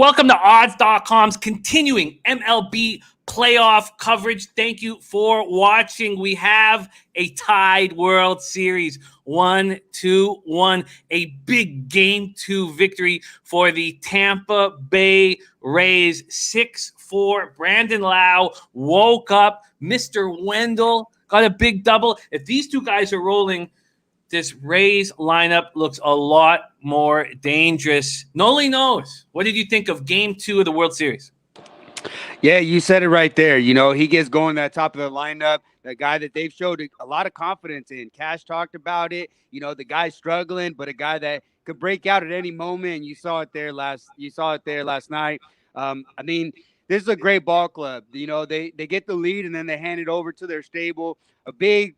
Welcome to Odds.com's continuing MLB playoff coverage. Thank you for watching. We have a tied World Series 1-1, a big Game 2 victory for the Tampa Bay Rays. 6-4. Brandon Lau woke up. Mr. Wendell got a big double. If these two guys are rolling, this Rays lineup looks a lot more dangerous. Nolly knows. What did you think of Game 2 of the World Series? Yeah, you said it right there. You know, he gets going at the top of the lineup, the guy that they've showed a lot of confidence in. Cash talked about it. You know, the guy's struggling, but a guy that could break out at any moment. And you saw it there last night. I mean, this is a great ball club. You know, they get the lead and then they hand it over to their stable. A big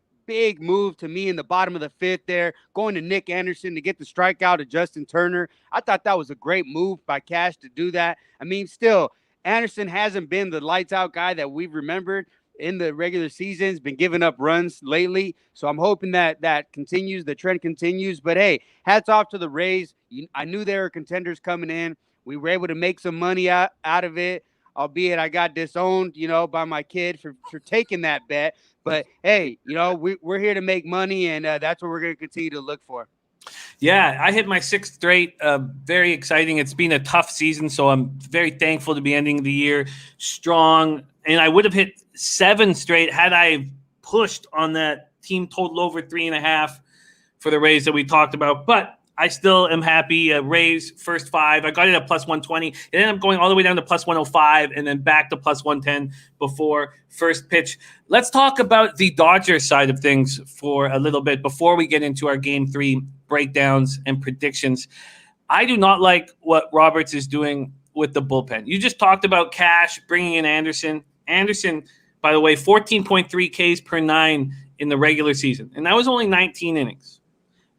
move to me in the bottom of the fifth there, going to Nick Anderson to get the strikeout to Justin Turner. I thought that was a great move by Cash to do that. I mean, still, Anderson hasn't been the lights out guy that we've remembered in the regular seasons, been giving up runs lately. So I'm hoping that continues, the trend continues. But hey, hats off to the Rays. I knew they were contenders coming in. We were able to make some money out of it, albeit I got disowned, by my kid for taking that bet. But hey, we're here to make money, and that's what we're going to continue to look for. Yeah, I hit my sixth straight. Very exciting. It's been a tough season, so I'm very thankful to be ending the year strong. And I would have hit 7 straight had I pushed on that team total over 3.5 for the Rays that we talked about. But I still am happy. Rays first 5. I got it at plus 120. It ended up going all the way down to plus 105 and then back to plus 110 before first pitch. Let's talk about the Dodgers side of things for a little bit before we get into our Game 3 breakdowns and predictions. I do not like what Roberts is doing with the bullpen. You just talked about Cash bringing in Anderson. Anderson, by the way, 14.3 Ks per 9 in the regular season. And that was only 19 innings.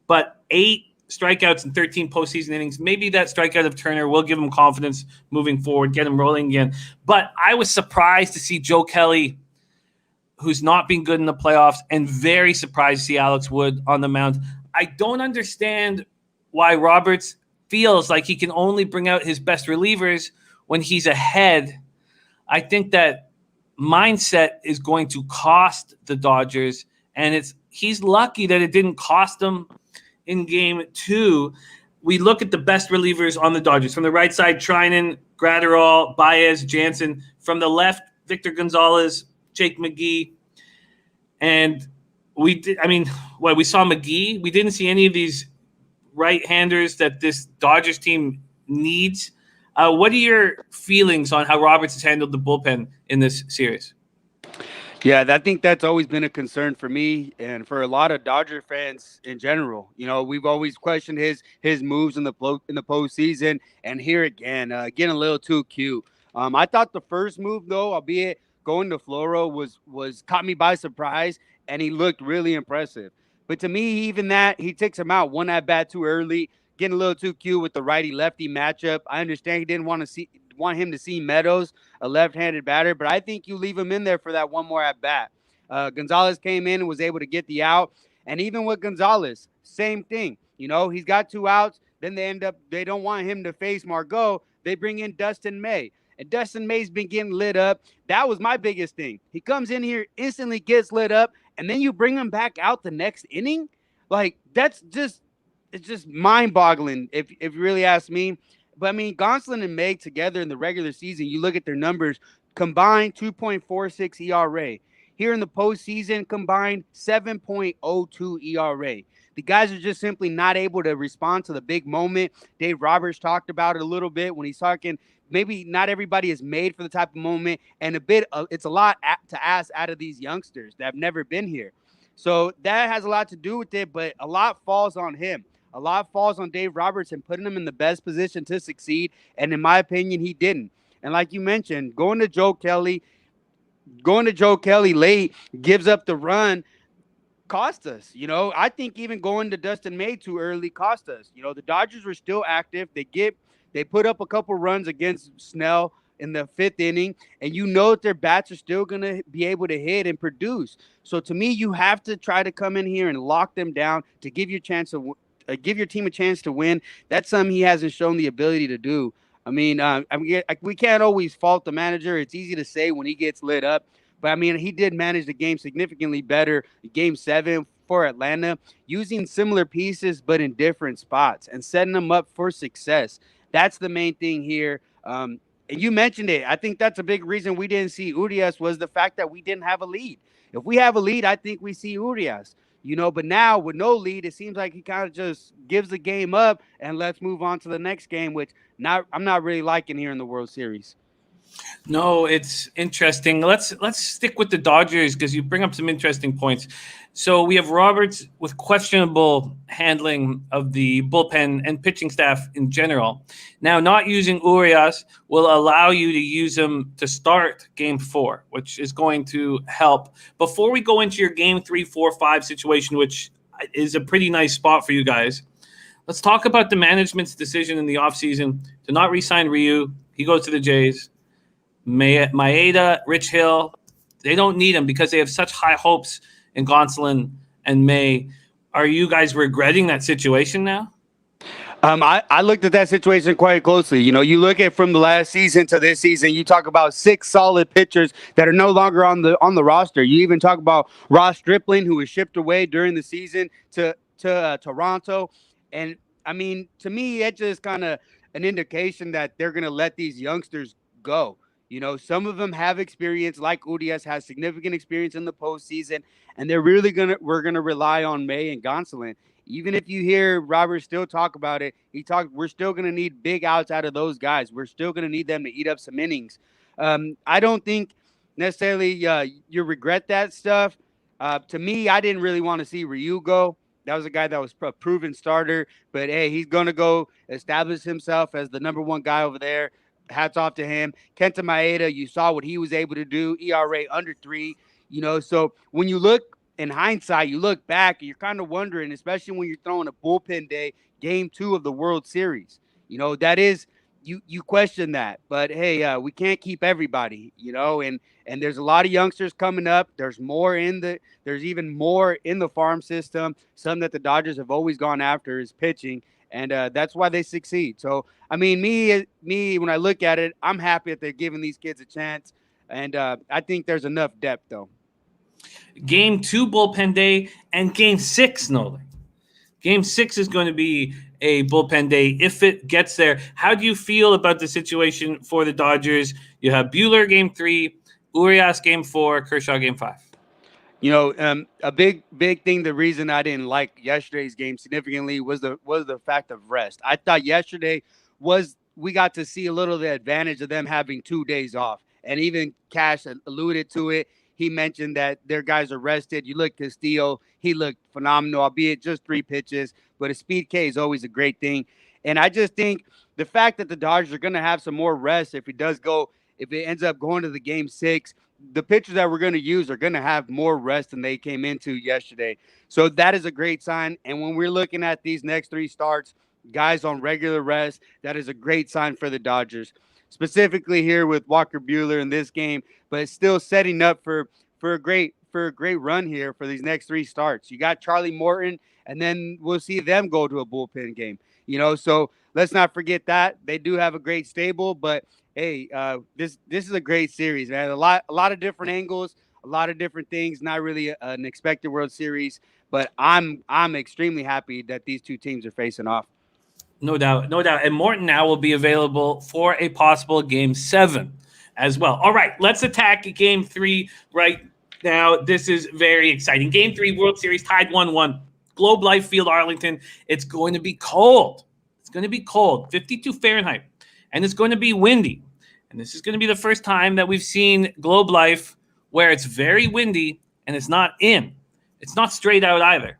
But 8 strikeouts in 13 postseason innings. Maybe that strikeout of Turner will give him confidence moving forward, get him rolling again. But I was surprised to see Joe Kelly, who's not been good in the playoffs, and very surprised to see Alex Wood on the mound. I don't understand why Roberts feels like he can only bring out his best relievers when he's ahead. I think that mindset is going to cost the Dodgers, and he's lucky that it didn't cost them in Game 2. We look at the best relievers on the Dodgers. From the right side, Trinan, Gratterall, Baez, Jansen. From the left, Victor Gonzalez, Jake McGee. And we saw McGee. We didn't see any of these right-handers that this Dodgers team needs. What are your feelings on how Roberts has handled the bullpen in this series? Yeah, I think that's always been a concern for me and for a lot of Dodger fans in general. You know, we've always questioned his moves in the postseason, and here again, getting a little too cute. I thought the first move, though, albeit going to Floro, was caught me by surprise, and he looked really impressive. But to me, even that, he takes him out one at bat too early, getting a little too cute with the righty-lefty matchup. I understand he didn't want him to see Meadows, a left-handed batter, but I think you leave him in there for that one more at bat. Gonzalez came in and was able to get the out, and even with Gonzalez, same thing. You know, he's got 2 outs. Then they don't want him to face Margot. They bring in Dustin May, and Dustin May's been getting lit up. That was my biggest thing. He comes in here, instantly gets lit up, and then you bring him back out the next inning. Like, it's just mind-boggling if you really ask me. But, I mean, Gonsolin and May together in the regular season, you look at their numbers, combined 2.46 ERA. Here in the postseason, combined 7.02 ERA. The guys are just simply not able to respond to the big moment. Dave Roberts talked about it a little bit when he's talking. Maybe not everybody is made for the type of moment, and it's a lot to ask out of these youngsters that have never been here. So that has a lot to do with it, but a lot falls on him. A lot falls on Dave Roberts and putting him in the best position to succeed. And in my opinion, he didn't. And like you mentioned, going to Joe Kelly late gives up the run, cost us. You know, I think even going to Dustin May too early cost us. You know, the Dodgers were still active. They put up a couple runs against Snell in the 5th inning, and you know that their bats are still going to be able to hit and produce. So to me, you have to try to come in here and lock them down to give your team a chance to win. That's something he hasn't shown the ability to do. We can't always fault the manager. It's easy to say when he gets lit up, but I mean, he did manage the game significantly better. Game 7 for Atlanta, using similar pieces but in different spots and setting them up for success. That's the main thing here. And you mentioned it. I think that's a big reason we didn't see Urias was the fact that we didn't have a lead. If we have a lead, I think we see Urias. But now with no lead, it seems like he kind of just gives the game up and let's move on to the next game, which I'm not really liking here in the World Series. No, it's interesting. Let's stick with the Dodgers because you bring up some interesting points. So we have Roberts with questionable handling of the bullpen and pitching staff in general. Now, not using Urias will allow you to use him to start Game 4, which is going to help. Before we go into your Game 3, 4, 5 situation, which is a pretty nice spot for you guys, let's talk about the management's decision in the offseason to not re-sign Ryu. He goes to the Jays. Maeda, Rich Hill, they don't need him because they have such high hopes in Gonsolin and May. Are you guys regretting that situation now? I looked at that situation quite closely. You look at from the last season to this season, you talk about 6 solid pitchers that are no longer on the roster. You even talk about Ross Stripling, who was shipped away during the season to Toronto. And I mean, to me, it's just kind of an indication that they're going to let these youngsters go. Some of them have experience, like Urias has significant experience in the postseason, and we're gonna rely on May and Gonsolin. Even if you hear Robert still talk about it, we're still gonna need big outs out of those guys. We're still gonna need them to eat up some innings. I don't think necessarily you regret that stuff. To me, I didn't really want to see Ryu go. That was a guy that was a proven starter, but hey, he's gonna go establish himself as the number 1 guy over there. Hats off to him. Kenta Maeda, you saw what he was able to do, ERA under 3. So when you look in hindsight, you look back, and you're kind of wondering, especially when you're throwing a bullpen day, Game 2 of the World Series. That is you question that, but hey, we can't keep everybody. And there's a lot of youngsters coming up. There's even more in the farm system. Some that the Dodgers have always gone after is pitching. And that's why they succeed. So, I mean, me, when I look at it, I'm happy that they're giving these kids a chance. And I think there's enough depth, though. Game 2 bullpen day and Game 6, Nolly. Game 6 is going to be a bullpen day if it gets there. How do you feel about the situation for the Dodgers? You have Buehler Game 3, Urias Game 4, Kershaw Game 5. A big thing. The reason I didn't like yesterday's game significantly was the fact of rest. I thought yesterday we got to see a little of the advantage of them having 2 days off, and even Cash alluded to it. He mentioned that their guys are rested. You look Castillo, he looked phenomenal, albeit just 3 pitches, but a speed K is always a great thing. And I just think the fact that the Dodgers are going to have some more rest if it ends up going to the Game 6. The pitchers that we're going to use are going to have more rest than they came into yesterday. So that is a great sign. And when we're looking at these next 3 starts, guys on regular rest, that is a great sign for the Dodgers, specifically here with Walker Buehler in this game, but it's still setting up for a great run here for these next 3 starts. You got Charlie Morton, and then we'll see them go to a bullpen game. So let's not forget that they do have a great stable, but hey, this is a great series, man. A lot of different angles, a lot of different things. Not really an expected World Series, but I'm extremely happy that these 2 teams are facing off. No doubt. And Morton now will be available for a possible Game 7 as well. All right, let's attack Game 3 right now. This is very exciting. Game 3, World Series tied 1-1. Globe Life Field, Arlington. It's going to be cold. 52 Fahrenheit. And it's going to be windy. And this is going to be the first time that we've seen Globe Life where it's very windy and it's not in. It's not straight out either.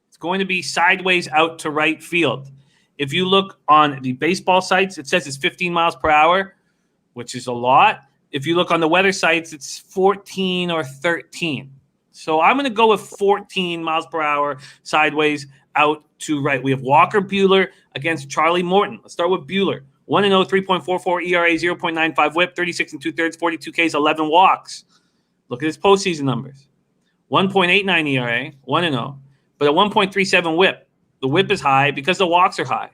It's going to be sideways out to right field. If you look on the baseball sites, it says it's 15 miles per hour, which is a lot. If you look on the weather sites, it's 14 or 13. So I'm going to go with 14 miles per hour sideways out to right. We have Walker Buehler against Charlie Morton. Let's start with Buehler. 1-0, 3.44 ERA, 0.95 whip, 36 2/3, 42 Ks, 11 walks. Look at his postseason numbers. 1.89 ERA, 1-0, but a 1.37 whip. The whip is high because the walks are high.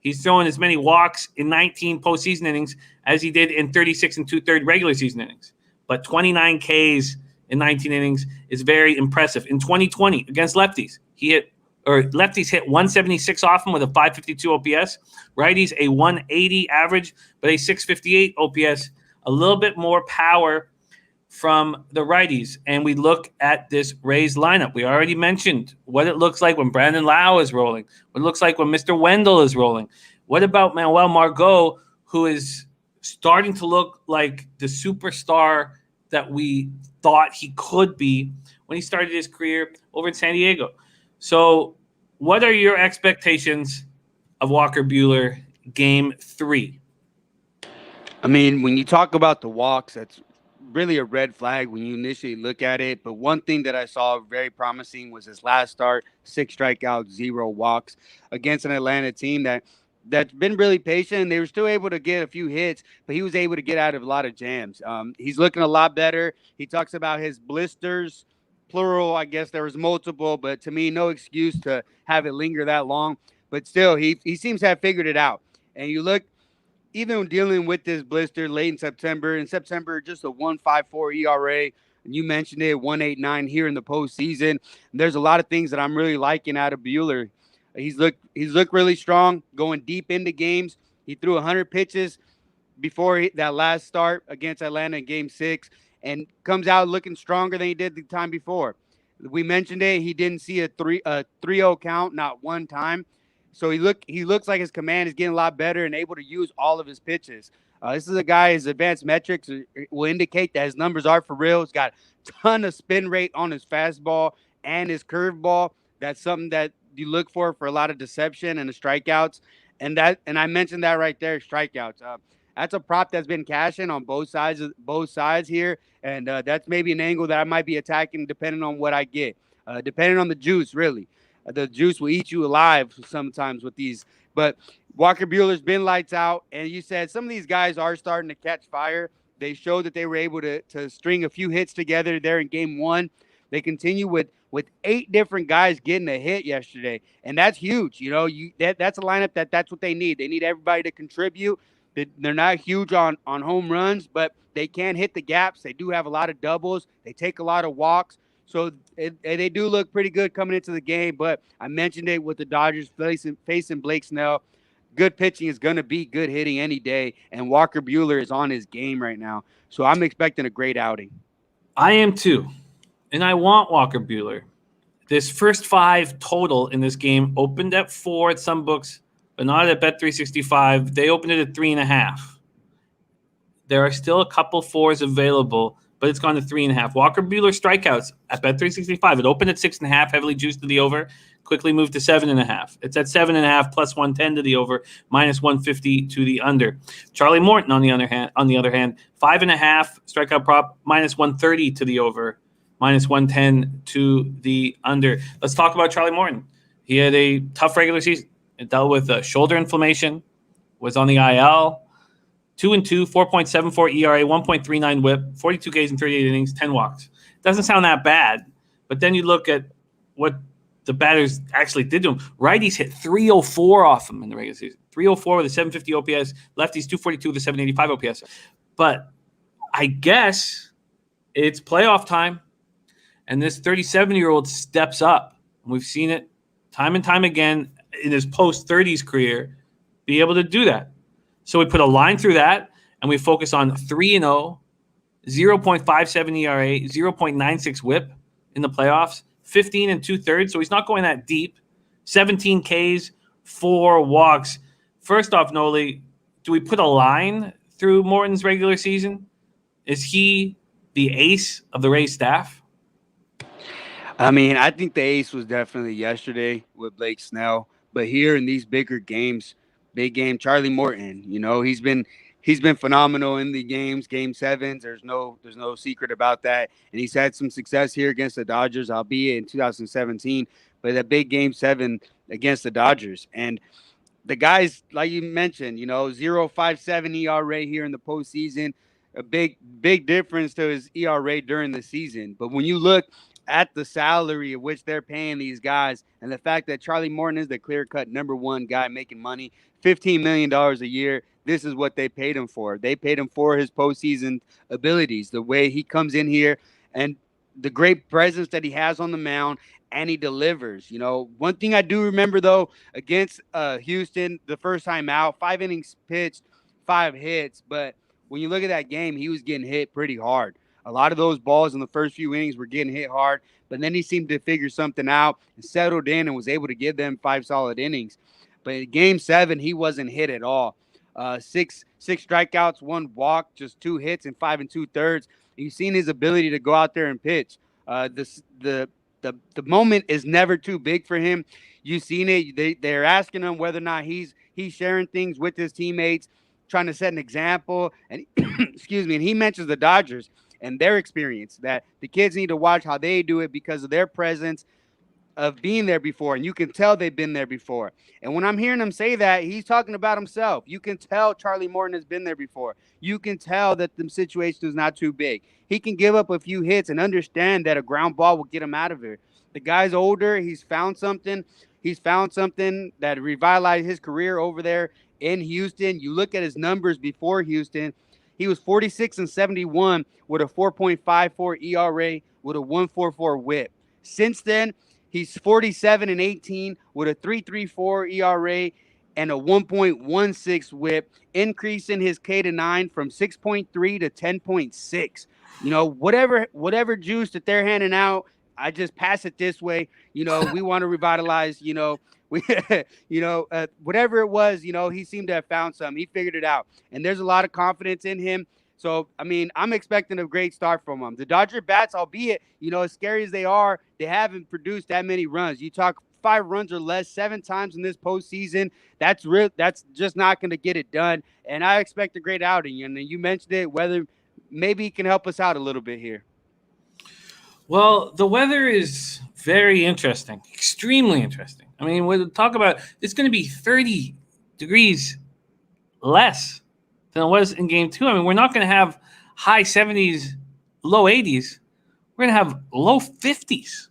He's throwing as many walks in 19 postseason innings as he did in 36 and two-thirds regular season innings. But 29 Ks in 19 innings is very impressive. In 2020 against lefties, lefties hit 176 off him with a 552 OPS. Righties a 180 average, but a 658 OPS. A little bit more power from the righties. And we look at this Rays lineup. We already mentioned what it looks like when Brandon Lau is rolling, what it looks like when Mr. Wendell is rolling. What about Manuel Margot, who is starting to look like the superstar that we thought he could be when he started his career over in San Diego? So what are your expectations of Walker Buehler game 3? I mean, when you talk about the walks, that's really a red flag when you initially look at it. But one thing that I saw very promising was his last start: 6 strikeouts, 0 walks against an Atlanta team that's been really patient. They were still able to get a few hits, but he was able to get out of a lot of jams. He's looking a lot better. He talks about his blisters, plural. I guess there was multiple, but to me, no excuse to have it linger that long. But still, he seems to have figured it out. And you look, even dealing with this blister late in September, just a 1.54 ERA. And you mentioned it, 1.89 here in the postseason. And there's a lot of things that I'm really liking out of Buehler. He's looked really strong, going deep into games. He threw 100 pitches before that last start against Atlanta in Game 6, and comes out looking stronger than he did the time before. We mentioned it. He didn't see a 3-0 count, not one time. So he looks like his command is getting a lot better and able to use all of his pitches. This is a guy, his advanced metrics will indicate that his numbers are for real. He's got a ton of spin rate on his fastball and his curveball. That's something that you look for a lot of deception and the strikeouts. And I mentioned that right there, strikeouts. That's a prop that's been cashing on both sides here. And that's maybe an angle that I might be attacking depending on what I get, depending on the juice, really. The juice will eat you alive sometimes with these. But Walker Buehler's been lights out. And you said some of these guys are starting to catch fire. They showed that they were able to string a few hits together there in Game 1. They continue with 8 different guys getting a hit yesterday. And that's huge. You know, that's a lineup that's what they need. They need everybody to contribute. They're not huge on home runs, but they can hit the gaps. They do have a lot of doubles. They take a lot of walks. So they do look pretty good coming into the game. But I mentioned it with the Dodgers facing Blake Snell. Good pitching is going to be good hitting any day. And Walker Buehler is on his game right now. So I'm expecting a great outing. I am too. And I want Walker Buehler. This first 5 total in this game opened at 4 at some books, but not at Bet365. They opened it at 3.5. There are still a couple 4s available, but it's gone to 3.5. Walker Buehler strikeouts at Bet365. It opened at 6.5, heavily juiced to the over, quickly moved to 7.5. It's at 7.5 plus 110 to the over, minus 150 to the under. Charlie Morton on the other hand, 5.5 strikeout prop, minus 130 to the over, minus 110 to the under. Let's talk about Charlie Morton. He had a tough regular season. It dealt with shoulder inflammation, was on the IL. 2-2, 4.74 ERA, 1.39 WHIP, 42 Ks in 38 innings, 10 walks. Doesn't sound that bad, but then you look at what the batters actually did to him. Righties hit 304 off him in the regular season. 304 with a 750 OPS. Lefties 242 with a 785 OPS. But I guess it's playoff time, and this 37-year-old steps up. We've seen it time and time again in his post-30s career be able to do that. So we put a line through that, and we focus on 3-0, 0.57 ERA, 0.96 WHIP in the playoffs, 15 and 2/3. So he's not going that deep. 17 Ks, 4 walks. First off, Nolly, do we put a line through Morton's regular season? Is he the ace of the Rays staff? I mean, I think the ace was definitely yesterday with Blake Snell, but here in these bigger games, big game, Charlie Morton, you know, he's been phenomenal in the games, Game 7s. There's no secret about that. And he's had some success here against the Dodgers, albeit in 2017, but that big Game 7 against the Dodgers. And the guys, like you mentioned, you know, 0.57 ERA here in the postseason, a big difference to his ERA during the season. But when you look at the salary of which they're paying these guys, and the fact that Charlie Morton is the clear-cut number one guy making money, $15 million a year, this is what they paid him for. They paid him for his postseason abilities, the way he comes in here and the great presence that he has on the mound, and he delivers. One thing I do remember, though, against Houston, the first time out, 5 innings pitched, 5 hits, but when you look at that game, he was getting hit pretty hard. A lot of those balls in the first few innings were getting hit hard, but then he seemed to figure something out and settled in and was able to give them 5 solid innings. But in Game 7, he wasn't hit at all. Six strikeouts, 1 walk, just 2 hits, and 5 2/3. You've seen his ability to go out there and pitch. The moment is never too big for him. You've seen it. They're asking him whether or not he's sharing things with his teammates, trying to set an example. And excuse me, and he mentions the Dodgers and their experience, that the kids need to watch how they do it because of their presence of being there before, and you can tell they've been there before. And when I'm hearing him say that, he's talking about himself. You can tell Charlie Morton has been there before. You can tell that the situation is not too big. He can give up a few hits and understand that a ground ball will get him out of it. The guy's older. He's found something. He's found something that revitalized his career over there in Houston. You look at his numbers before Houston. He was 46-71 with a 4.54 ERA with a 1.44 WHIP. Since then, he's 47-18 with a 3.34 ERA and a 1.16 WHIP, increasing his K to 9 from 6.3 to 10.6. Whatever juice that they're handing out, I just pass it this way. We want to revitalize. Whatever it was, he seemed to have found something. He figured it out, and there's a lot of confidence in him. So, I'm expecting a great start from him. The Dodger bats, albeit, as scary as they are, they haven't produced that many runs. You talk 5 runs or less 7 times in this postseason. That's just not going to get it done. And I expect a great outing. And you mentioned it, whether maybe he can help us out a little bit here. Well, the weather is very interesting, extremely interesting. We'll talk about it's going to be 30 degrees less than it was in Game 2. We're not going to have high 70s, low 80s. We're going to have low 50s.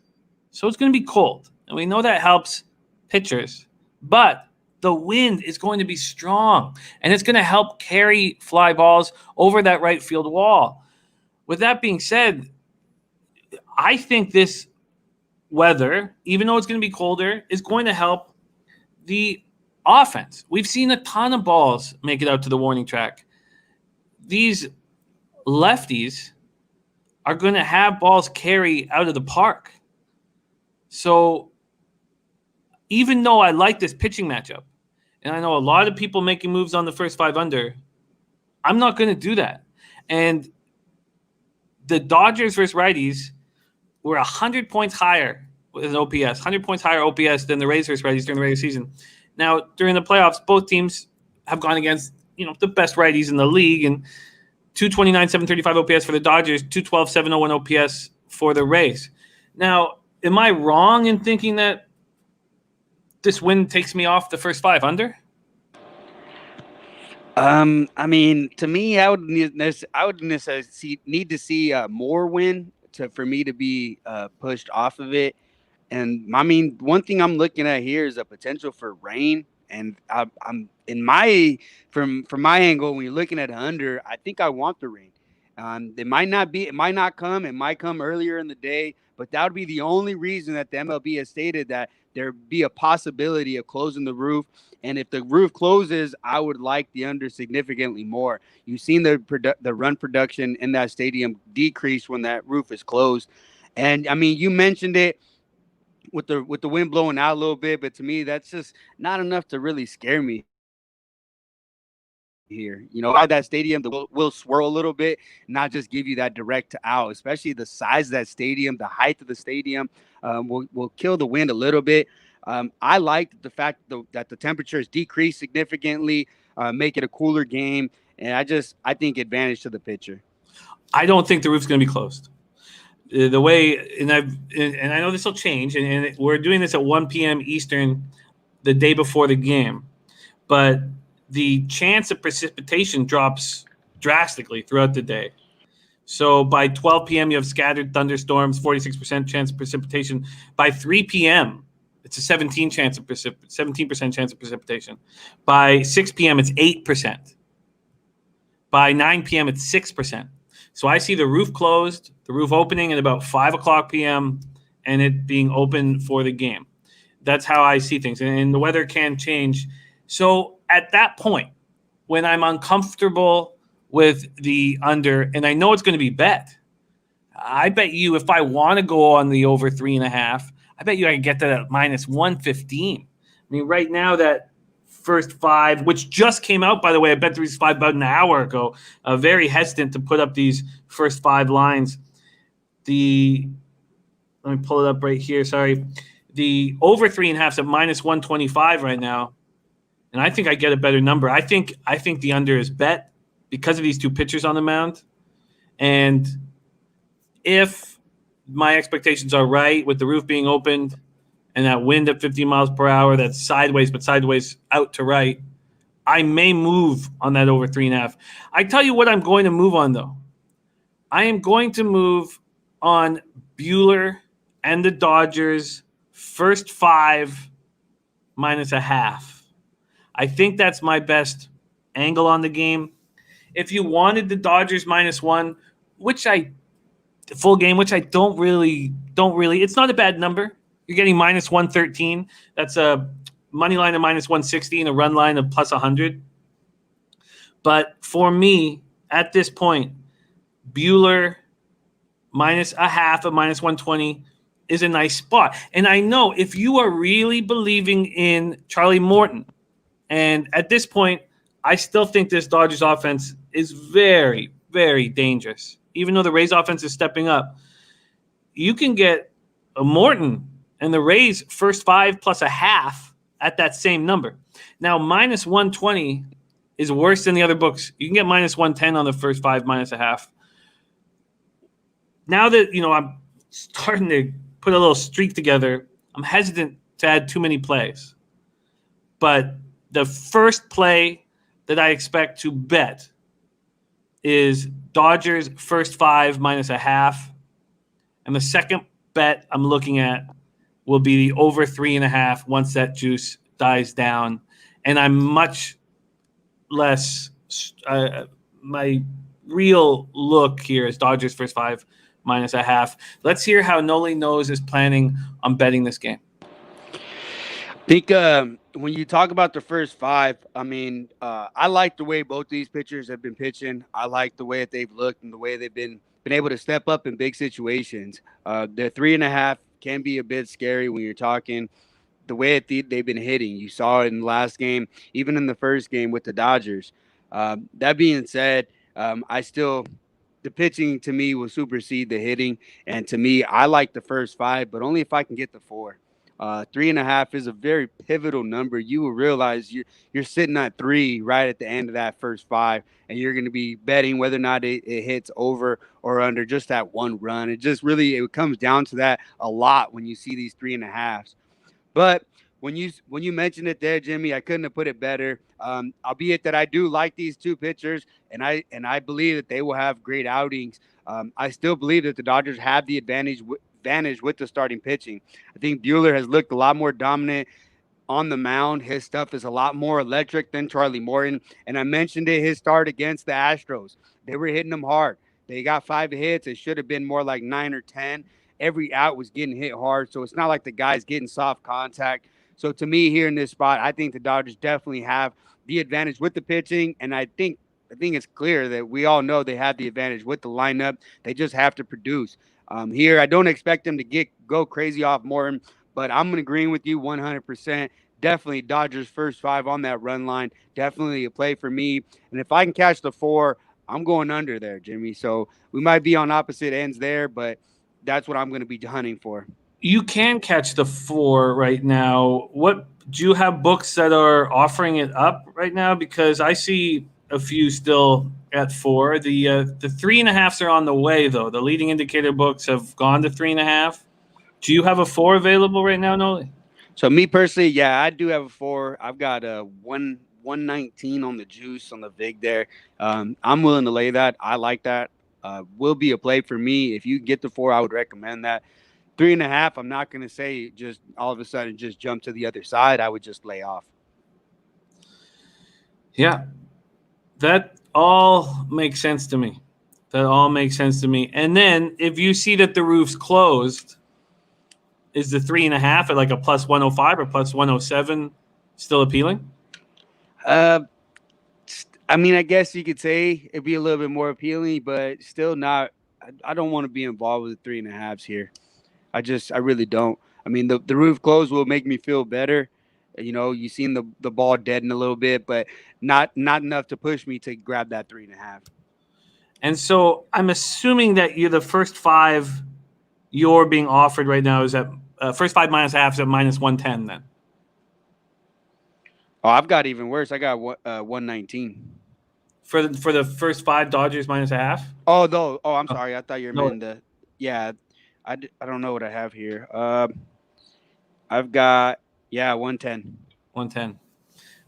So it's going to be cold. And we know that helps pitchers. But the wind is going to be strong. And it's going to help carry fly balls over that right field wall. With that being said, I think this weather, even though it's going to be colder, is going to help the offense. We've seen a ton of balls make it out to the warning track. These lefties are going to have balls carry out of the park. So even though I like this pitching matchup, and I know a lot of people making moves on the first 5 under, I'm not going to do that. And the Dodgers versus righties were 100 points higher with an OPS, 100 points higher OPS than the Rays versus righties during the regular season. Now, during the playoffs, both teams have gone against, the best righties in the league, and 229, 735 OPS for the Dodgers, 212, 701 OPS for the Rays. Now, am I wrong in thinking that this win takes me off the first 5 under? To me, I would need to see more win for me to be pushed off of it. And one thing I'm looking at here is a potential for rain. And I'm in from my angle, when you're looking at under, I think I want the rain. It might not come. It might come earlier in the day, but that would be the only reason that the MLB has stated that there be a possibility of closing the roof. And if the roof closes, I would like the under significantly more. You've seen the run production in that stadium decrease when that roof is closed. And you mentioned it with the wind blowing out a little bit, but to me, that's just not enough to really scare me here. By that stadium, the will swirl a little bit, not just give you that direct out, especially the size of that stadium, the height of the stadium will kill the wind a little bit. I like the fact that the temperature has decreased significantly, make it a cooler game. And I think advantage to the pitcher. I don't think the roof's going to be closed. The way, and I know this will change, and we're doing this at 1 p.m. Eastern the day before the game, but the chance of precipitation drops drastically throughout the day So by 12 p.m., you have scattered thunderstorms, 46% chance of precipitation. By 3 p.m., it's a 17% chance of precipitation. By 6 p.m., it's 8%. By 9 p.m., it's 6%. So I see the roof closed, the roof opening at about 5 o'clock p.m., and it being open for the game. That's how I see things. And the weather can change. So at that point, when I'm uncomfortable with the under, and I know it's going to be bet, I bet you if I want to go on the over 3.5, I bet you I can get that at minus 115. I mean, right now that first five, which just came out, by the way, I bet these five about an hour ago. Very hesitant to put up these first five lines. Let me pull it up right here. Sorry. The over 3.5 is at minus 125 right now. And I think I get a better number. I think the under is bet because of these two pitchers on the mound. And if my expectations are right with the roof being opened and that wind at 50 miles per hour, that's sideways, but sideways out to right, I may move on that over 3.5. I tell you what I'm going to move on, though. I am going to move on Buehler and the Dodgers first five minus a half. I think that's my best angle on the game. If you wanted the Dodgers minus one, full game, which I don't really, it's not a bad number. You're getting minus 113. That's a money line of minus 160 and a run line of plus 100. But for me, at this point, Buehler minus a half of minus 120 is a nice spot. And I know if you are really believing in Charlie Morton, and at this point, I still think this Dodgers offense is very, very dangerous. Even though the Rays offense is stepping up, you can get a Morton and the Rays first five plus a half at that same number. Now, minus 120 is worse than the other books. You can get minus 110 on the first five minus a half. Now that, I'm starting to put a little streak together, I'm hesitant to add too many plays. But the first play that I expect to bet is Dodgers first five minus a half. And the second bet I'm looking at will be the over 3.5 once that juice dies down. And I'm much less my real look here is Dodgers first five minus a half. Let's hear how Nolly knows is planning on betting this game. I think when you talk about the first five, I like the way both these pitchers have been pitching. I like the way that they've looked and the way they've been able to step up in big situations. The 3.5 can be a bit scary when you're talking the way that they've been hitting. You saw it in the last game, even in the first game with the Dodgers. That being said, the pitching to me will supersede the hitting. And to me, I like the first five, but only if I can get the 4. 3.5 is a very pivotal number. You will realize you're sitting at 3 right at the end of that first 5, and you're going to be betting whether or not it hits over or under just that one run. It comes down to that a lot when you see these 3.5s. But when you mentioned it there, Jimmy, I couldn't have put it better. Albeit that I do like these two pitchers, and I believe that they will have great outings. I still believe that the Dodgers have the advantage with the starting pitching. I think Buehler has looked a lot more dominant on the mound. His stuff is a lot more electric than Charlie Morton. And I mentioned it, his start against the Astros. They were hitting him hard. They got 5 hits. It should have been more like 9 or 10. Every out was getting hit hard. So it's not like the guy's getting soft contact. So to me here in this spot, I think the Dodgers definitely have the advantage with the pitching. And I think it's clear that we all know they have the advantage with the lineup. They just have to produce. Here, I don't expect them to go crazy off Morton, but I'm agreeing with you 100%. Definitely Dodgers first 5 on that run line. Definitely a play for me. And if I can catch the 4, I'm going under there, Jimmy. So we might be on opposite ends there, but that's what I'm going to be hunting for. You can catch the 4 right now. What do you have books that are offering it up right now? Because I see a few still at 4. The 3.5s are on the way, though. The leading indicator books have gone to 3.5. Do you have a 4 available right now, Nolly? So me personally, yeah, I do have a 4. I've got a 119 on the juice on the VIG there. I'm willing to lay that. I like that. will be a play for me. If you get the 4, I would recommend that. 3.5, I'm not going to say just all of a sudden just jump to the other side. I would just lay off. Yeah, that all makes sense to me. That all makes sense to me. And then if you see that the roof's closed, is the 3.5 at like a plus 105 or plus 107 still appealing? I mean, I guess you could say it'd be a little bit more appealing, but still not. I don't want to be involved with the 3.5s here. I really don't. I mean, the roof close will make me feel better. You know, you seen the ball deaden a little bit, but not enough to push me to grab that 3.5. And so I'm assuming that you're the first 5 you're being offered right now is at first 5 minus half is at minus 110 then. Oh, I've got even worse. I got 119 for the first 5 Dodgers minus a half. Oh no! Oh, I'm sorry. I thought you were No. meant the. Yeah, I don't know what I have here. I've got 110. 110.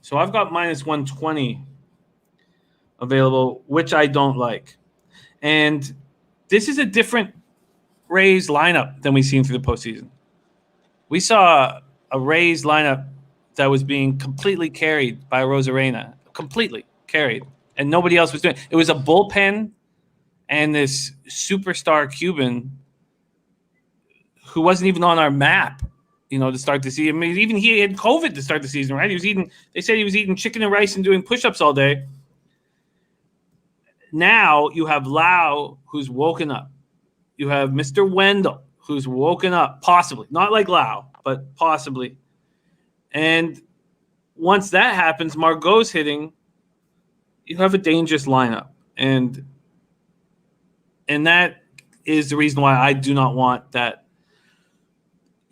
So I've got minus 120 available, which I don't like. And this is a different Rays lineup than we've seen through the postseason. We saw a Rays lineup that was being completely carried by Rosarena, completely carried, and nobody else was doing it. It was a bullpen and this superstar Cuban who wasn't even on our map, to start the season. I mean, even he had COVID to start the season, right? They said he was eating chicken and rice and doing push-ups all day. Now you have Lau, who's woken up. You have Mr. Wendell, who's woken up, possibly. Not like Lau, but possibly. And once that happens, Margot's hitting, you have a dangerous lineup. And that is the reason why I do not want that,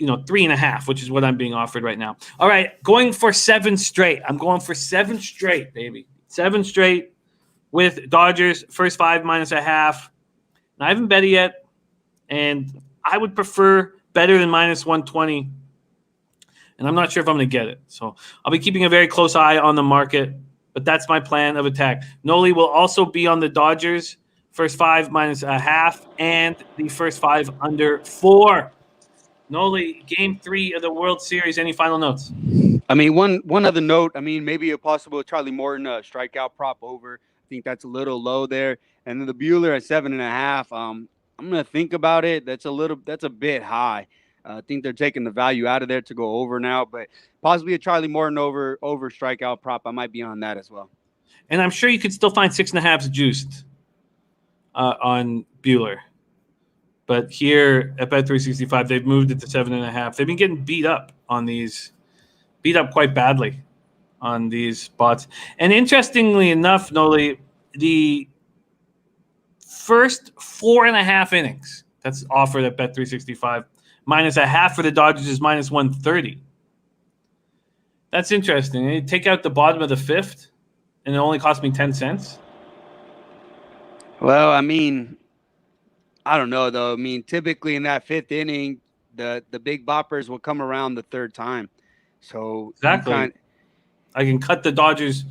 3.5, which is what I'm being offered right now. All right, going for 7 straight. I'm going for 7 straight, baby. 7 straight with Dodgers, first 5 minus a half. And I haven't bet it yet, and I would prefer better than minus 120. And I'm not sure if I'm going to get it. So I'll be keeping a very close eye on the market, but that's my plan of attack. Nolly will also be on the Dodgers, first 5 minus a half, and the first 5 under 4. Nolly, game 3 of the World Series. Any final notes? I mean, one other note. I mean, maybe a possible Charlie Morton strikeout prop over. I think that's a little low there. And then the Buehler at 7.5. I'm gonna think about it. That's a bit high. I think they're taking the value out of there to go over now, but possibly a Charlie Morton over strikeout prop. I might be on that as well. And I'm sure you could still find 6.5s juiced on Buehler. But here at Bet365, they've moved it to 7.5. They've been getting beat up quite badly on these spots. And interestingly enough, Nolly, the first 4.5 innings that's offered at Bet365, minus a half for the Dodgers is minus 130. That's interesting. You take out the bottom of the 5th, and it only cost me 10 cents. Well, I mean, I don't know, though. I mean, typically in that 5th inning, the big boppers will come around the 3rd time. So exactly. I can cut the Dodgers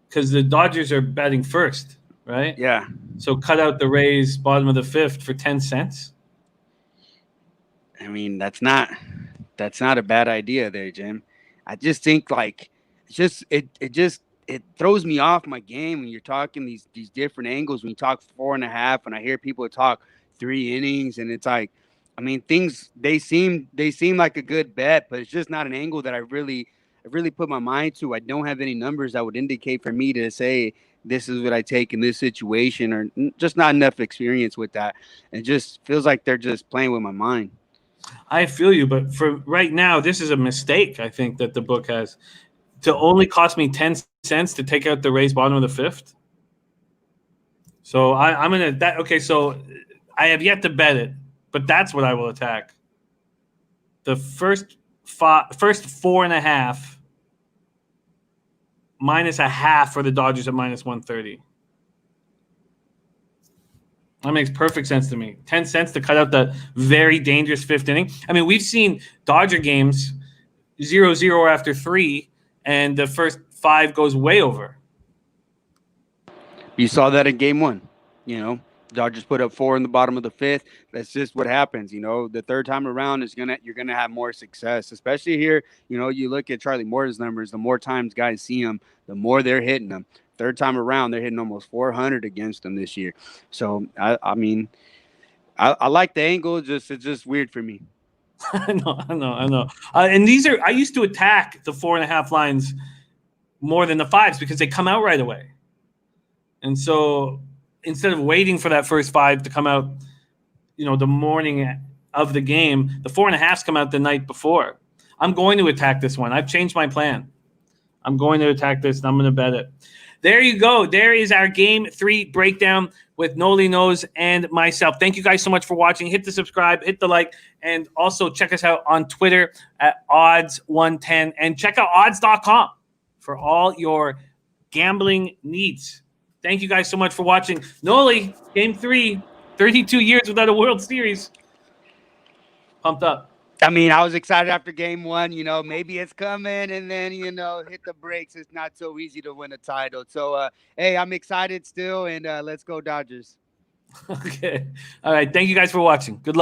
because the Dodgers are batting first, right? Yeah. So cut out the Rays bottom of the 5th for 10 cents. I mean, that's not a bad idea there, Jim. I just think it throws me off my game when you're talking these different angles. When you talk 4.5, and I hear people talk 3 innings, and it's like, I mean, things they seem like a good bet, but it's just not an angle that I really put my mind to. I don't have any numbers that would indicate for me to say this is what I take in this situation, or just not enough experience with that. It just feels like they're just playing with my mind. I feel you, but for right now, this is a mistake. I think that the book has to only cost me 10 cents to take out the Rays bottom of the 5th. So I'm gonna that. Okay, so I have yet to bet it, but that's what I will attack. The first 4.5 minus a half for the Dodgers at minus 130. That makes perfect sense to me. 10 cents to cut out the very dangerous 5th inning. I mean, we've seen Dodger games 0-0 after 3, and the first 5 goes way over. You saw that in game 1. Dodgers put up 4 in the bottom of the 5th. That's just what happens. The third time around you're gonna have more success, especially here. You look at Charlie Morton's numbers. The more times guys see him, the more they're hitting them. Third time around, they're hitting almost 400 against them this year. So I mean, I like the angle. It's just weird for me. I know. And I used to attack the 4.5 lines more than the 5s because they come out right away. And so instead of waiting for that first 5 to come out, the morning of the game, the 4.5s come out the night before. I'm going to attack this one. I've changed my plan. I'm going to attack this, and I'm going to bet it. There you go. There is our Game 3 breakdown with Nolly Knows and myself. Thank you guys so much for watching. Hit the subscribe, hit the like, and also check us out on Twitter at odds110. And check out odds.com for all your gambling needs. Thank you guys so much for watching. Nolly, Game 3, 32 years without a World Series. Pumped up. I mean, I was excited after game 1, maybe it's coming, and then, hit the brakes. It's not so easy to win a title. So, hey, I'm excited still, and let's go Dodgers. Okay. All right. Thank you guys for watching. Good luck.